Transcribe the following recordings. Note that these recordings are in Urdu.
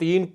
3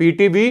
PTV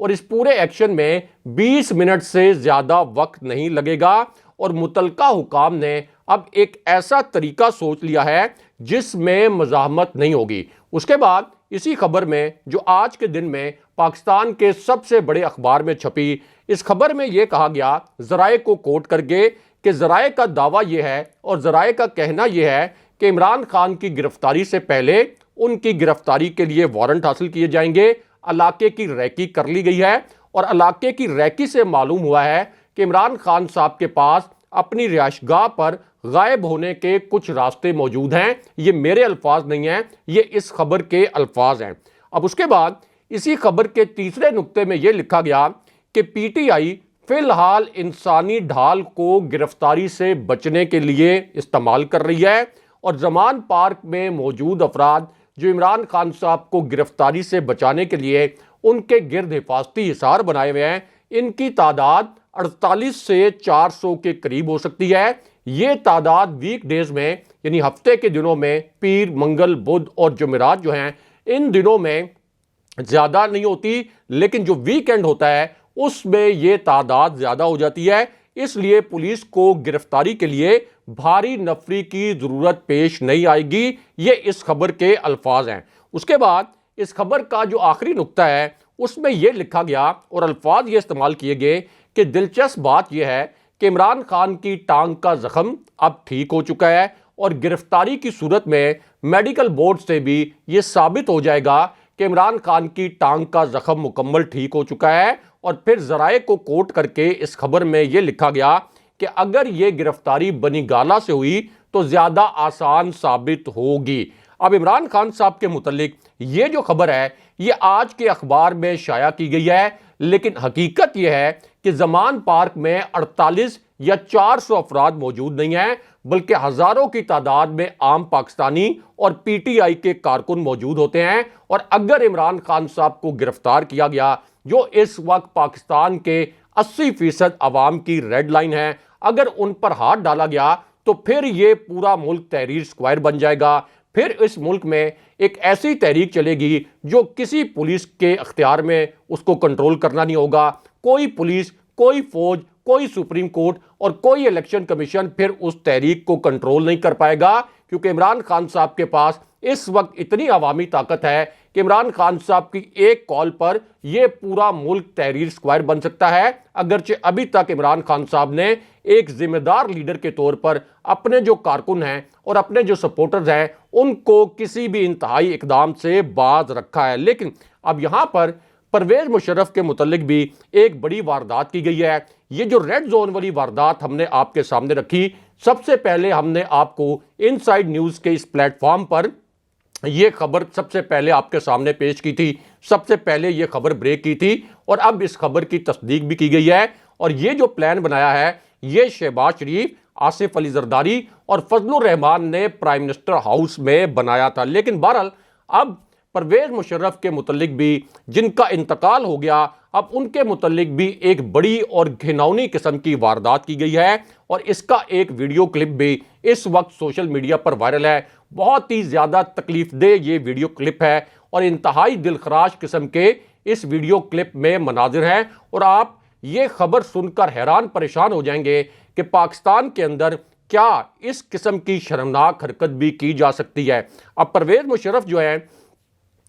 اور اس پورے ایکشن میں 20 منٹ سے زیادہ وقت نہیں لگے گا اور متعلقہ حکام نے اب ایک ایسا طریقہ سوچ لیا ہے جس میں مزاحمت نہیں ہوگی۔ اس کے بعد اسی خبر میں جو آج کے دن میں پاکستان کے سب سے بڑے اخبار میں چھپی، اس خبر میں یہ کہا گیا ذرائع کو کوٹ کر کے کہ ذرائع کا دعویٰ یہ ہے اور ذرائع کا کہنا یہ ہے کہ عمران خان کی گرفتاری سے پہلے ان کی گرفتاری کے لیے وارنٹ حاصل کیے جائیں گے، علاقے کی ریکی کر لی گئی ہے اور علاقے کی ریکی سے معلوم ہوا ہے کہ عمران خان صاحب کے پاس اپنی رہائش گاہ پر غائب ہونے کے کچھ راستے موجود ہیں۔ یہ میرے الفاظ نہیں ہیں، یہ اس خبر کے الفاظ ہیں۔ اب اس کے بعد اسی خبر کے تیسرے نقطے میں یہ لکھا گیا کہ پی ٹی آئی فی الحال انسانی ڈھال کو گرفتاری سے بچنے کے لیے استعمال کر رہی ہے اور زمان پارک میں موجود افراد جو عمران خان صاحب کو گرفتاری سے بچانے کے لیے ان کے گرد حفاظتی حصار بنائے ہوئے ہیں، ان کی تعداد 48 سے 400 کے قریب ہو سکتی ہے۔ یہ تعداد ویک ڈیز میں یعنی ہفتے کے دنوں میں پیر، منگل، بدھ اور جمعرات جو ہیں ان دنوں میں زیادہ نہیں ہوتی، لیکن جو ویکینڈ ہوتا ہے اس میں یہ تعداد زیادہ ہو جاتی ہے۔ اس لیے پولیس کو گرفتاری کے لیے بھاری نفری کی ضرورت پیش نہیں آئے گی، یہ اس خبر کے الفاظ ہیں۔ اس کے بعد اس خبر کا جو آخری نقطہ ہے اس میں یہ لکھا گیا اور الفاظ یہ استعمال کیے گئے کہ دلچسپ بات یہ ہے کہ عمران خان کی ٹانگ کا زخم اب ٹھیک ہو چکا ہے اور گرفتاری کی صورت میں میڈیکل بورڈ سے بھی یہ ثابت ہو جائے گا کہ عمران خان کی ٹانگ کا زخم مکمل ٹھیک ہو چکا ہے۔ اور پھر ذرائع کو کوٹ کر کے اس خبر میں یہ لکھا گیا کہ اگر یہ گرفتاری بنی گالہ سے ہوئی تو زیادہ آسان ثابت ہوگی۔ اب عمران خان صاحب کے متعلق یہ جو خبر ہے یہ آج کے اخبار میں شائع کی گئی ہے، لیکن حقیقت یہ ہے کہ زمان پارک میں 48 یا 400 افراد موجود نہیں ہیں، بلکہ ہزاروں کی تعداد میں عام پاکستانی اور پی ٹی آئی کے کارکن موجود ہوتے ہیں۔ اور اگر عمران خان صاحب کو گرفتار کیا گیا جو اس وقت پاکستان کے 80% عوام کی ریڈ لائن ہے، اگر ان پر ہاتھ ڈالا گیا تو پھر یہ پورا ملک تحریر سکوائر بن جائے گا۔ پھر اس ملک میں ایک ایسی تحریک چلے گی جو کسی پولیس کے اختیار میں اس کو کنٹرول کرنا نہیں ہوگا۔ کوئی پولیس، کوئی فوج، کوئی سپریم کورٹ اور کوئی الیکشن کمیشن پھر اس تحریک کو کنٹرول نہیں کر پائے گا، کیونکہ عمران خان صاحب کے پاس اس وقت اتنی عوامی طاقت ہے کہ عمران خان صاحب کی ایک کال پر یہ پورا ملک تحریر سکوائر بن سکتا ہے۔ اگرچہ ابھی تک عمران خان صاحب نے ایک ذمہ دار لیڈر کے طور پر اپنے جو کارکن ہیں اور اپنے جو سپورٹرز ہیں ان کو کسی بھی انتہائی اقدام سے باز رکھا ہے۔ لیکن اب یہاں پر پرویز مشرف کے متعلق بھی ایک بڑی واردات کی گئی ہے۔ یہ جو ریڈ زون والی واردات ہم نے آپ کے سامنے رکھی، سب سے پہلے ہم نے آپ کو ان سائیڈ نیوز کے اس پلیٹ فارم پر یہ خبر سب سے پہلے آپ کے سامنے پیش کی تھی، سب سے پہلے یہ خبر بریک کی تھی اور اب اس خبر کی تصدیق بھی کی گئی ہے۔ اور یہ جو پلان بنایا ہے یہ شہباز شریف، آصف علی زرداری اور فضل الرحمان نے پرائم منسٹر ہاؤس میں بنایا تھا۔ لیکن بہرحال اب پرویز مشرف کے متعلق بھی جن کا انتقال ہو گیا، اب ان کے متعلق بھی ایک بڑی اور گھناؤنی قسم کی واردات کی گئی ہے اور اس کا ایک ویڈیو کلپ بھی اس وقت سوشل میڈیا پر وائرل ہے۔ بہت ہی زیادہ تکلیف دہ یہ ویڈیو کلپ ہے اور انتہائی دلخراش قسم کے اس ویڈیو کلپ میں مناظر ہیں اور آپ یہ خبر سن کر حیران پریشان ہو جائیں گے کہ پاکستان کے اندر کیا اس قسم کی شرمناک حرکت بھی کی جا سکتی ہے۔ اب پرویز مشرف جو ہیں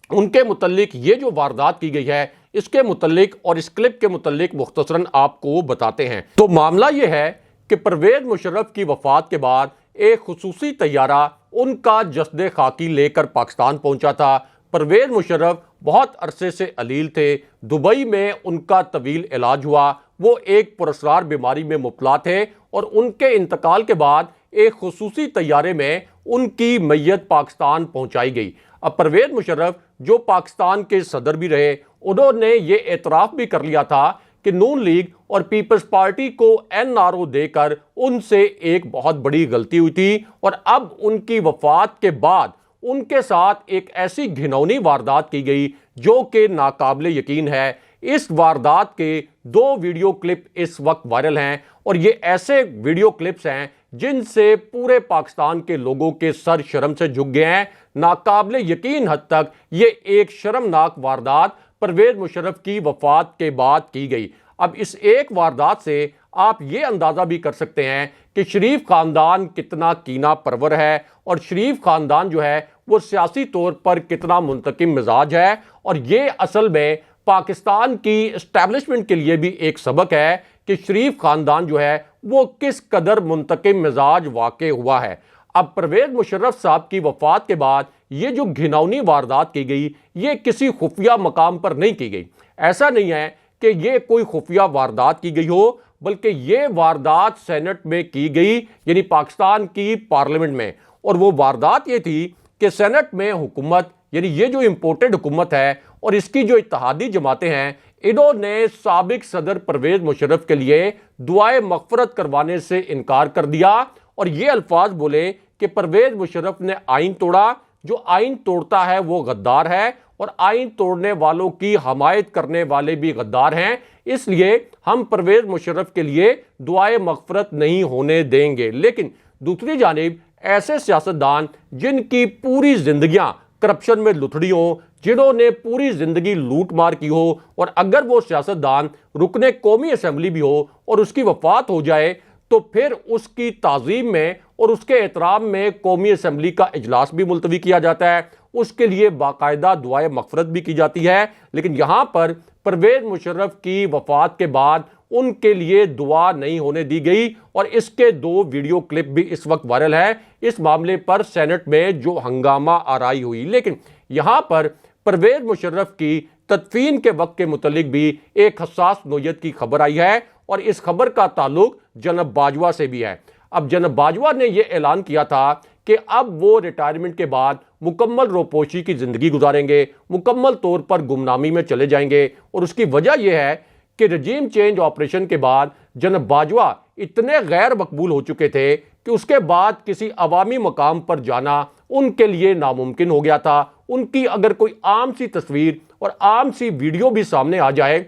ان کے متعلق یہ جو واردات کی گئی ہے اس کے متعلق اور اس کلپ کے متعلق مختصراً آپ کو بتاتے ہیں۔ تو معاملہ یہ ہے کہ پرویز مشرف کی وفات کے بعد ایک خصوصی طیارہ ان کا جسد خاکی لے کر پاکستان پہنچا تھا۔ پرویز مشرف بہت عرصے سے علیل تھے، دبئی میں ان کا طویل علاج ہوا، وہ ایک پراسرار بیماری میں مبتلا تھے اور ان کے انتقال کے بعد ایک خصوصی طیارے میں ان کی میت پاکستان پہنچائی گئی۔ اب پرویز مشرف جو پاکستان کے صدر بھی رہے، انہوں نے یہ اعتراف بھی کر لیا تھا کہ نون لیگ اور پیپلز پارٹی کو NRO دے کر ان سے ایک بہت بڑی غلطی ہوئی تھی اور اب ان کی وفات کے بعد ان کے ساتھ ایک ایسی گھناؤنی واردات کی گئی جو کہ ناقابل یقین ہے۔ اس واردات کے 2 ویڈیو کلپ اس وقت وائرل ہیں اور یہ ایسے ویڈیو کلپس ہیں جن سے پورے پاکستان کے لوگوں کے سر شرم سے جھک گئے ہیں۔ ناقابل یقین حد تک یہ ایک شرمناک واردات پرویز مشرف کی وفات کے بعد کی گئی۔ اب اس ایک واردات سے آپ یہ اندازہ بھی کر سکتے ہیں کہ شریف خاندان کتنا کینہ پرور ہے، اور شریف خاندان جو ہے وہ سیاسی طور پر کتنا منتقم مزاج ہے، اور یہ اصل میں پاکستان کی اسٹیبلشمنٹ کے لیے بھی ایک سبق ہے کہ شریف خاندان جو ہے وہ کس قدر منتقم مزاج واقع ہوا ہے۔ اب پرویز مشرف صاحب کی وفات کے بعد یہ جو گھناؤنی واردات کی گئی، یہ کسی خفیہ مقام پر نہیں کی گئی۔ ایسا نہیں ہے کہ یہ کوئی خفیہ واردات کی گئی ہو، بلکہ یہ واردات سینٹ میں کی گئی، یعنی پاکستان کی پارلیمنٹ میں۔ اور وہ واردات یہ تھی کہ سینٹ میں حکومت، یعنی یہ جو امپورٹڈ حکومت ہے اور اس کی جو اتحادی جماعتیں ہیں، انہوں نے سابق صدر پرویز مشرف کے لیے دعائے مغفرت کروانے سے انکار کر دیا، اور یہ الفاظ بولے کہ پرویز مشرف نے آئین توڑا، جو آئین توڑتا ہے وہ غدار ہے، اور آئین توڑنے والوں کی حمایت کرنے والے بھی غدار ہیں، اس لیے ہم پرویز مشرف کے لیے دعائے مغفرت نہیں ہونے دیں گے۔ لیکن دوسری جانب ایسے سیاستدان جن کی پوری زندگیاں کرپشن میں لتھڑی ہوں، جنہوں نے پوری زندگی لوٹ مار کی ہو، اور اگر وہ سیاستدان رکن قومی اسمبلی بھی ہو اور اس کی وفات ہو جائے تو پھر اس کی تعظیم میں اور اس کے احترام میں قومی اسمبلی کا اجلاس بھی ملتوی کیا جاتا ہے، اس کے لیے باقاعدہ دعائے مغفرت بھی کی جاتی ہے۔ لیکن یہاں پر پرویز مشرف کی وفات کے بعد ان کے لیے دعا نہیں ہونے دی گئی، اور اس کے 2 ویڈیو کلپ بھی اس وقت وائرل ہے اس معاملے پر سینٹ میں جو ہنگامہ آرائی ہوئی۔ لیکن یہاں پر پرویز مشرف کی تدفین کے وقت کے متعلق بھی ایک حساس نوعیت کی خبر آئی ہے، اور اس خبر کا تعلق جناب باجوہ سے بھی ہے۔ اب جناب باجوہ نے یہ اعلان کیا تھا کہ اب وہ ریٹائرمنٹ کے بعد مکمل روپوشی کی زندگی گزاریں گے، مکمل طور پر گمنامی میں چلے جائیں گے، اور اس کی وجہ یہ ہے کہ رجیم چینج آپریشن کے بعد جناب باجوہ اتنے غیر مقبول ہو چکے تھے کہ اس کے بعد کسی عوامی مقام پر جانا ان کے لیے ناممکن ہو گیا تھا۔ ان کی اگر کوئی عام سی تصویر اور عام سی ویڈیو بھی سامنے آ جائے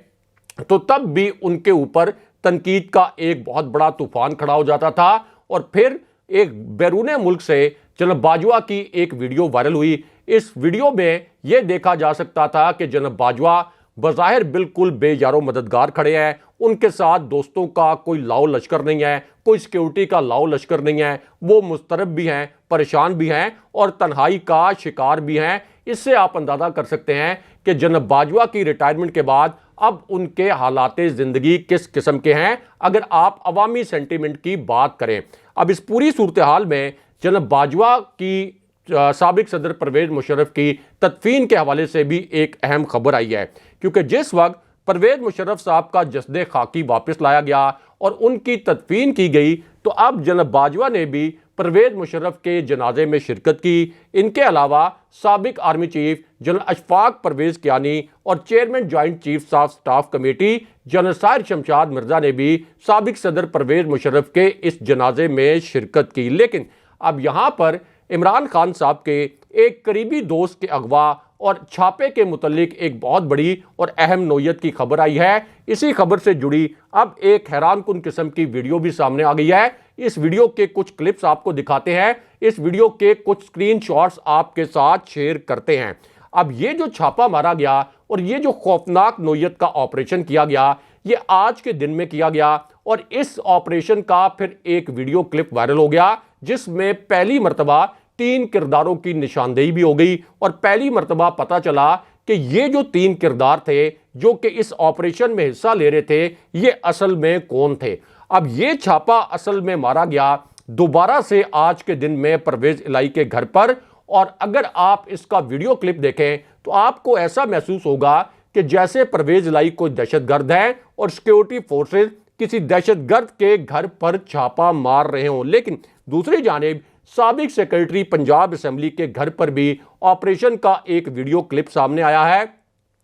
تو تب بھی ان کے اوپر تنقید کا ایک بہت بڑا طوفان کھڑا ہو جاتا تھا۔ اور پھر ایک بیرون ملک سے جناب باجوہ کی ایک ویڈیو وائرل ہوئی۔ اس ویڈیو میں یہ دیکھا جا سکتا تھا کہ جناب باجوہ بظاہر بالکل بے یار و مددگار کھڑے ہیں، ان کے ساتھ دوستوں کا کوئی لاؤ لشکر نہیں ہے، کوئی سیکیورٹی کا لاؤ لشکر نہیں ہے، وہ مضطرب بھی ہیں، پریشان بھی ہیں، اور تنہائی کا شکار بھی ہیں۔ اس سے آپ اندازہ کر سکتے ہیں کہ جناب باجوہ کی ریٹائرمنٹ کے بعد اب ان کے حالات زندگی کس قسم کے ہیں، اگر آپ عوامی سینٹیمنٹ کی بات کریں۔ اب اس پوری صورتحال میں جناب باجوہ کی سابق صدر پرویز مشرف کی تدفین کے حوالے سے بھی ایک اہم خبر آئی ہے، کیونکہ جس وقت پرویز مشرف صاحب کا جسد خاکی واپس لایا گیا اور ان کی تدفین کی گئی، تو اب جناب باجوہ نے بھی پرویز مشرف کے جنازے میں شرکت کی۔ ان کے علاوہ سابق army chief general Ashfaq Pervez Kayani اور chairman joint chief of staff committee general Sahir Shamshad Mirza نے بھی سابق صدر پرویز مشرف کے اس جنازے میں شرکت کی۔ لیکن اب یہاں پر عمران خان صاحب کے ایک قریبی دوست کے اغوا اور چھاپے کے متعلق ایک بہت بڑی اور اہم نوعیت کی خبر آئی ہے۔ اسی خبر سے جڑی اب ایک حیران کن قسم کی ویڈیو بھی سامنے آ گئی ہے۔ اس ویڈیو کے کچھ کلپس آپ کو دکھاتے ہیں، اس ویڈیو کے کچھ سکرین شاٹس آپ کے ساتھ شیئر کرتے ہیں۔ اب یہ جو چھاپا مارا گیا اور یہ جو خوفناک نوعیت کا آپریشن کیا گیا، یہ آج کے دن میں کیا گیا، اور اس آپریشن کا پھر ایک ویڈیو کلپ وائرل ہو گیا جس میں پہلی مرتبہ 3 کرداروں کی نشاندہی بھی ہو گئی، اور پہلی مرتبہ پتا چلا کہ یہ جو 3 کردار تھے جو کہ اس آپریشن میں حصہ لے رہے تھے، یہ اصل میں کون تھے۔ اب یہ چھاپا اصل میں مارا گیا دوبارہ سے آج کے دن میں پرویز الہی کے گھر پر، اور اگر آپ اس کا ویڈیو کلپ دیکھیں تو آپ کو ایسا محسوس ہوگا کہ جیسے پرویز الہی کوئی دہشت گرد ہے اور سیکیورٹی فورسز کسی دہشت گرد کے گھر پر چھاپا مار رہے ہوں۔ لیکن دوسری جانب سابق سیکرٹری پنجاب اسمبلی کے گھر پر بھی آپریشن کا ایک ویڈیو کلپ سامنے آیا ہے،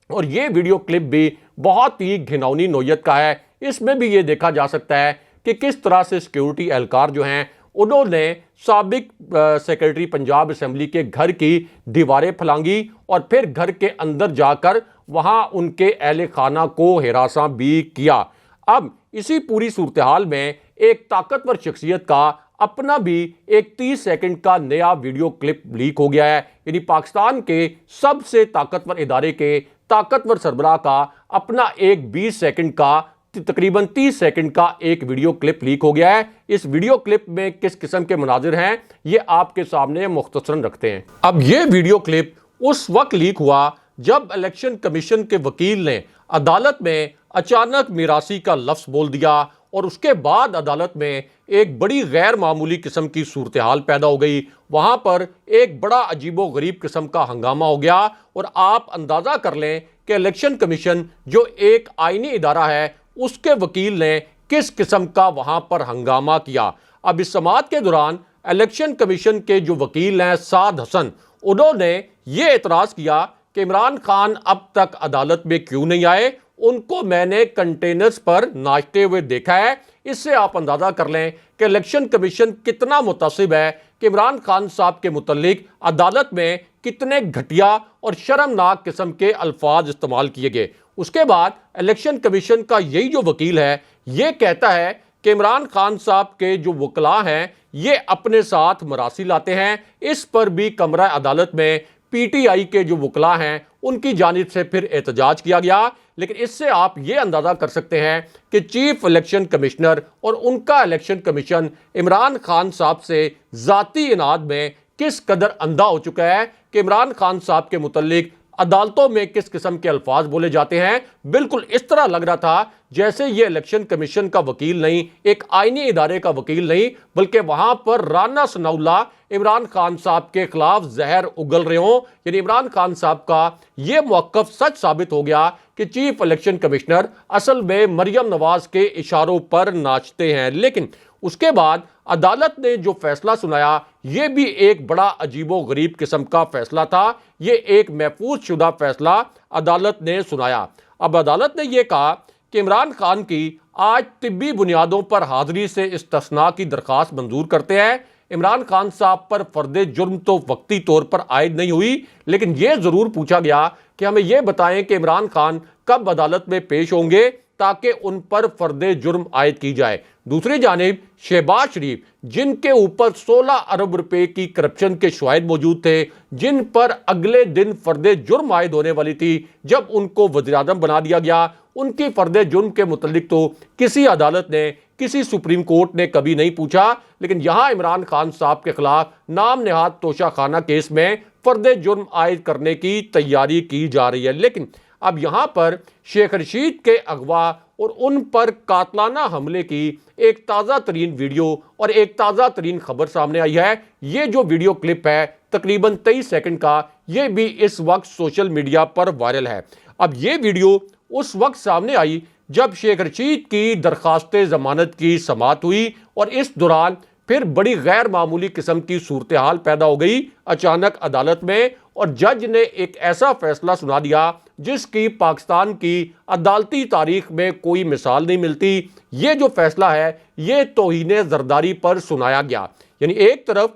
اور یہ ویڈیو کلپ بھی بہت ہی گھناؤنی نوعیت کا ہے۔ اس میں بھی یہ دیکھا جا سکتا ہے کہ کس طرح سے سیکیورٹی اہلکار جو ہیں انہوں نے سابق سیکرٹری پنجاب اسمبلی کے گھر کی دیواریں پھلانگی، اور پھر گھر کے اندر جا کر وہاں ان کے اہل خانہ کو ہراساں بھی کیا۔ اب اسی پوری صورتحال میں ایک طاقتور شخصیت کا اپنا بھی ایک 30 سیکنڈ کا نیا ویڈیو کلپ لیک ہو گیا ہے، یعنی پاکستان کے سب سے طاقتور ادارے کے طاقتور سربراہ کا اپنا ایک 20 سیکنڈ کا تقریباً 30 سیکنڈ کا ایک ویڈیو کلپ لیک ہو گیا ہے۔ اس ویڈیو کلپ میں کس قسم کے مناظر ہیں یہ آپ کے سامنے مختصراً رکھتے ہیں۔ اب یہ ویڈیو کلپ اس وقت لیک ہوا جب الیکشن کمیشن کے وکیل نے عدالت میں اچانک میراثی کا لفظ بول دیا اور اس کے بعد عدالت میں ایک بڑی غیر معمولی قسم کی صورتحال پیدا ہو گئی۔ وہاں پر ایک بڑا عجیب و غریب قسم کا ہنگامہ ہو گیا اور آپ اندازہ کر لیں کہ الیکشن کمیشن جو ایک آئینی ادارہ ہے اس کے وکیل نے کس قسم کا وہاں پر ہنگامہ کیا۔ اب اس سماعت کے دوران الیکشن کمیشن کے جو وکیل ہیں سعد حسن، انہوں نے یہ اعتراض کیا کہ عمران خان اب تک عدالت میں کیوں نہیں آئے، ان کو میں نے کنٹینرز پر ناچتے ہوئے دیکھا ہے۔ اس سے آپ اندازہ کر لیں کہ الیکشن کمیشن کتنا متعصب ہے کہ عمران خان صاحب کے متعلق عدالت میں کتنے گھٹیا اور شرمناک قسم کے الفاظ استعمال کیے گئے۔ اس کے بعد الیکشن کمیشن کا یہی جو وکیل ہے یہ کہتا ہے کہ عمران خان صاحب کے جو وکلاء ہیں یہ اپنے ساتھ مراثی لاتے ہیں۔ اس پر بھی کمرہ عدالت میں پی ٹی آئی کے جو وکلاء ہیں ان کی جانب سے پھر احتجاج کیا گیا۔ لیکن اس سے آپ یہ اندازہ کر سکتے ہیں کہ چیف الیکشن کمشنر اور ان کا الیکشن کمیشن عمران خان صاحب سے ذاتی اناد میں کس قدر اندھا ہو چکا ہے کہ عمران خان صاحب کے متعلق عدالتوں میں کس قسم کے الفاظ بولے جاتے ہیں۔ بالکل اس طرح لگ رہا تھا جیسے یہ الیکشن کمیشن کا وکیل نہیں، ایک آئینی ادارے کا وکیل نہیں، بلکہ وہاں پر رانا ثناء اللہ عمران خان صاحب کے خلاف زہر اگل رہے ہوں۔ یعنی عمران خان صاحب کا یہ موقف سچ ثابت ہو گیا کہ چیف الیکشن کمشنر اصل میں مریم نواز کے اشاروں پر ناچتے ہیں۔ لیکن اس کے بعد عدالت نے جو فیصلہ سنایا یہ بھی ایک بڑا عجیب و غریب قسم کا فیصلہ تھا۔ یہ ایک محفوظ شدہ فیصلہ عدالت نے سنایا۔ اب عدالت نے یہ کہا کہ عمران خان کی آج طبی بنیادوں پر حاضری سے استثناء کی درخواست منظور کرتے ہیں۔ عمران خان صاحب پر فرد جرم تو وقتی طور پر عائد نہیں ہوئی، لیکن یہ ضرور پوچھا گیا کہ ہمیں یہ بتائیں کہ عمران خان کب عدالت میں پیش ہوں گے تاکہ ان پر فرد جرم عائد کی جائے۔ دوسری جانب شہباز شریف جن کے اوپر 16 ارب روپے کی کرپشن کے شواہد موجود تھے، جن پر اگلے دن فرد جرم عائد ہونے والی تھی جب ان کو وزیر اعظم بنا دیا گیا، ان کی فرد جرم کے متعلق تو کسی عدالت نے، کسی سپریم کورٹ نے کبھی نہیں پوچھا۔ لیکن یہاں عمران خان صاحب کے خلاف نام نہاد توشہ خانہ کیس میں فرد جرم عائد کرنے کی تیاری کی جا رہی ہے۔ لیکن اب یہاں پر شیخ رشید کے اغوا اور ان پر قاتلانہ حملے کی ایک تازہ ترین ویڈیو اور ایک تازہ ترین خبر سامنے آئی ہے۔ یہ جو ویڈیو کلپ ہے تقریباً 23 سیکنڈ کا، یہ بھی اس وقت سوشل میڈیا پر وائرل ہے۔ اب یہ ویڈیو اس وقت سامنے آئی جب شیخ رشید کی درخواست ضمانت کی سماعت ہوئی اور اس دوران پھر بڑی غیر معمولی قسم کی صورتحال پیدا ہو گئی اچانک عدالت میں، اور جج نے ایک ایسا فیصلہ سنا دیا جس کی پاکستان کی عدالتی تاریخ میں کوئی مثال نہیں ملتی۔ یہ جو فیصلہ ہے یہ توہین زرداری پر سنایا گیا۔ یعنی ایک طرف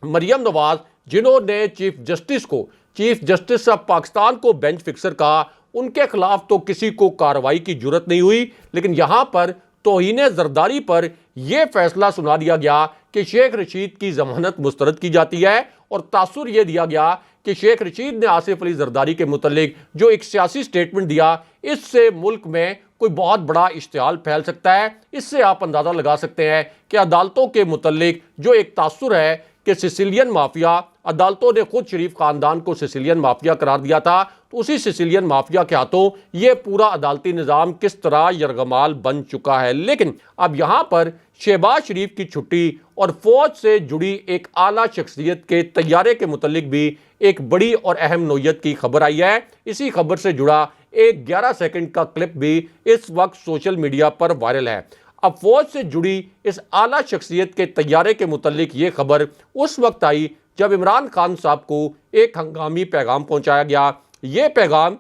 مریم نواز جنہوں نے چیف جسٹس آف پاکستان کو بینچ فکسر کہا، ان کے خلاف تو کسی کو کارروائی کی جرت نہیں ہوئی، لیکن یہاں پر توہین زرداری پر یہ فیصلہ سنا دیا گیا کہ شیخ رشید کی ضمانت مسترد کی جاتی ہے، اور تاثر یہ دیا گیا کہ شیخ رشید نے آصف علی زرداری کے متعلق جو ایک سیاسی سٹیٹمنٹ دیا، اس سے ملک میں کوئی بہت بڑا اشتعال پھیل سکتا ہے۔ اس سے آپ اندازہ لگا سکتے ہیں کہ عدالتوں کے متعلق جو ایک تاثر ہے کہ سیسیلین مافیا، عدالتوں نے خود شریف خاندان کو سیسیلین مافیا قرار دیا تھا، تو اسی سیسیلین مافیا کے ہاتھوں یہ پورا عدالتی نظام کس طرح یرغمال بن چکا ہے۔ لیکن اب یہاں پر شہباز شریف کی چھٹی اور فوج سے جڑی ایک اعلیٰ شخصیت کے طیارے کے متعلق بھی ایک بڑی اور اہم نوعیت کی خبر آئی ہے۔ اسی خبر سے جڑا ایک 11 سیکنڈ کا کلپ بھی اس وقت سوشل میڈیا پر وائرل ہے۔ اب فوج سے جڑی اس اعلیٰ شخصیت کے طیارے کے متعلق یہ خبر اس وقت آئی جب عمران خان صاحب کو ایک ہنگامی پیغام پہنچایا گیا۔ یہ پیغام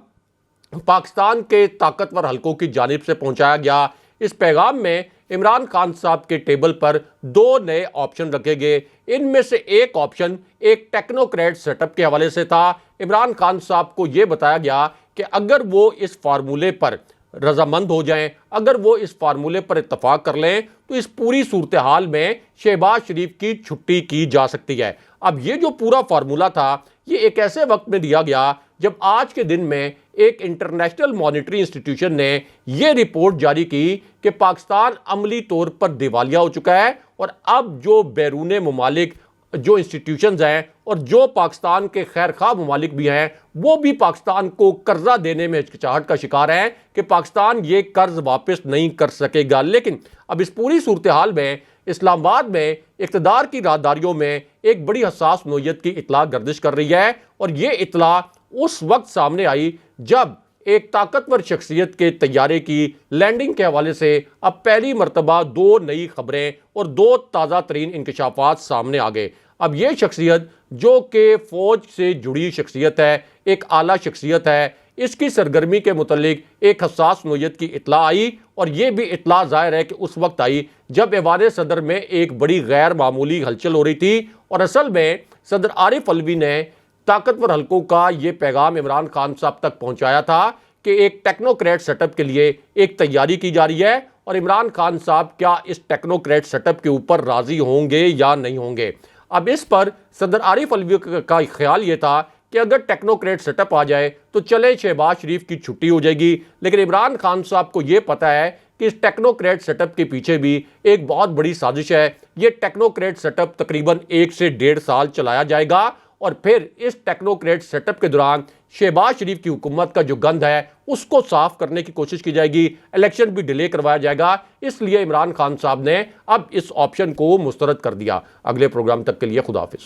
پاکستان کے طاقتور حلقوں کی جانب سے پہنچایا گیا۔ اس پیغام میں عمران خان صاحب کے ٹیبل پر 2 نئے آپشن رکھے گئے۔ ان میں سے ایک آپشن ایک ٹیکنوکریٹ سیٹ اپ کے حوالے سے تھا۔ عمران خان صاحب کو یہ بتایا گیا کہ اگر وہ اس فارمولے پر رضامند ہو جائیں، اگر وہ اس فارمولے پر اتفاق کر لیں تو اس پوری صورتحال میں شہباز شریف کی چھٹی کی جا سکتی ہے۔ اب یہ جو پورا فارمولہ تھا یہ ایک ایسے وقت میں دیا گیا جب آج کے دن میں ایک انٹرنیشنل مانیٹری انسٹیٹیوشن نے یہ رپورٹ جاری کی کہ پاکستان عملی طور پر دیوالیہ ہو چکا ہے، اور اب جو بیرون ممالک جو انسٹیٹیوشنز ہیں اور جو پاکستان کے خیر خواہ ممالک بھی ہیں وہ بھی پاکستان کو قرضہ دینے میں ہچکچاہٹ کا شکار ہیں کہ پاکستان یہ قرض واپس نہیں کر سکے گا۔ لیکن اب اس پوری صورتحال میں اسلام آباد میں اقتدار کی راہداریوں میں ایک بڑی حساس نوعیت کی اطلاع گردش کر رہی ہے، اور یہ اطلاع اس وقت سامنے آئی جب ایک طاقتور شخصیت کے طیارے کی لینڈنگ کے حوالے سے اب پہلی مرتبہ 2 نئی خبریں اور 2 تازہ ترین انکشافات سامنے آ گئے۔ اب یہ شخصیت جو کہ فوج سے جڑی شخصیت ہے، ایک اعلیٰ شخصیت ہے، اس کی سرگرمی کے متعلق ایک حساس نوعیت کی اطلاع آئی، اور یہ بھی اطلاع ظاہر ہے کہ اس وقت آئی جب ایوان صدر میں ایک بڑی غیر معمولی ہلچل ہو رہی تھی، اور اصل میں صدر عارف علوی نے طاقتور حلقوں کا یہ پیغام عمران خان صاحب تک پہنچایا تھا کہ ایک ٹیکنوکریٹ سیٹ اپ کے لیے ایک تیاری کی جا رہی ہے، اور عمران خان صاحب کیا اس ٹیکنوکریٹ سیٹ اپ کے اوپر راضی ہوں گے یا نہیں ہوں گے۔ اب اس پر صدر عارف علوی کا خیال یہ تھا کہ اگر ٹیکنوکریٹ سیٹ اپ آ جائے تو چلے شہباز شریف کی چھٹی ہو جائے گی، لیکن عمران خان صاحب کو یہ پتا ہے کہ اس ٹیکنوکریٹ سیٹ اپ کے پیچھے بھی ایک بہت بڑی سازش ہے۔ یہ ٹیکنوکریٹ سیٹ اپ تقریباً 1 سے 1.5 سال چلایا جائے گا، اور پھر اس ٹیکنوکریٹ سیٹ اپ کے دوران شہباز شریف کی حکومت کا جو گند ہے اس کو صاف کرنے کی کوشش کی جائے گی، الیکشن بھی ڈیلے کروایا جائے گا۔ اس لیے عمران خان صاحب نے اب اس آپشن کو مسترد کر دیا۔ اگلے پروگرام تک کے لیے خدا حافظ۔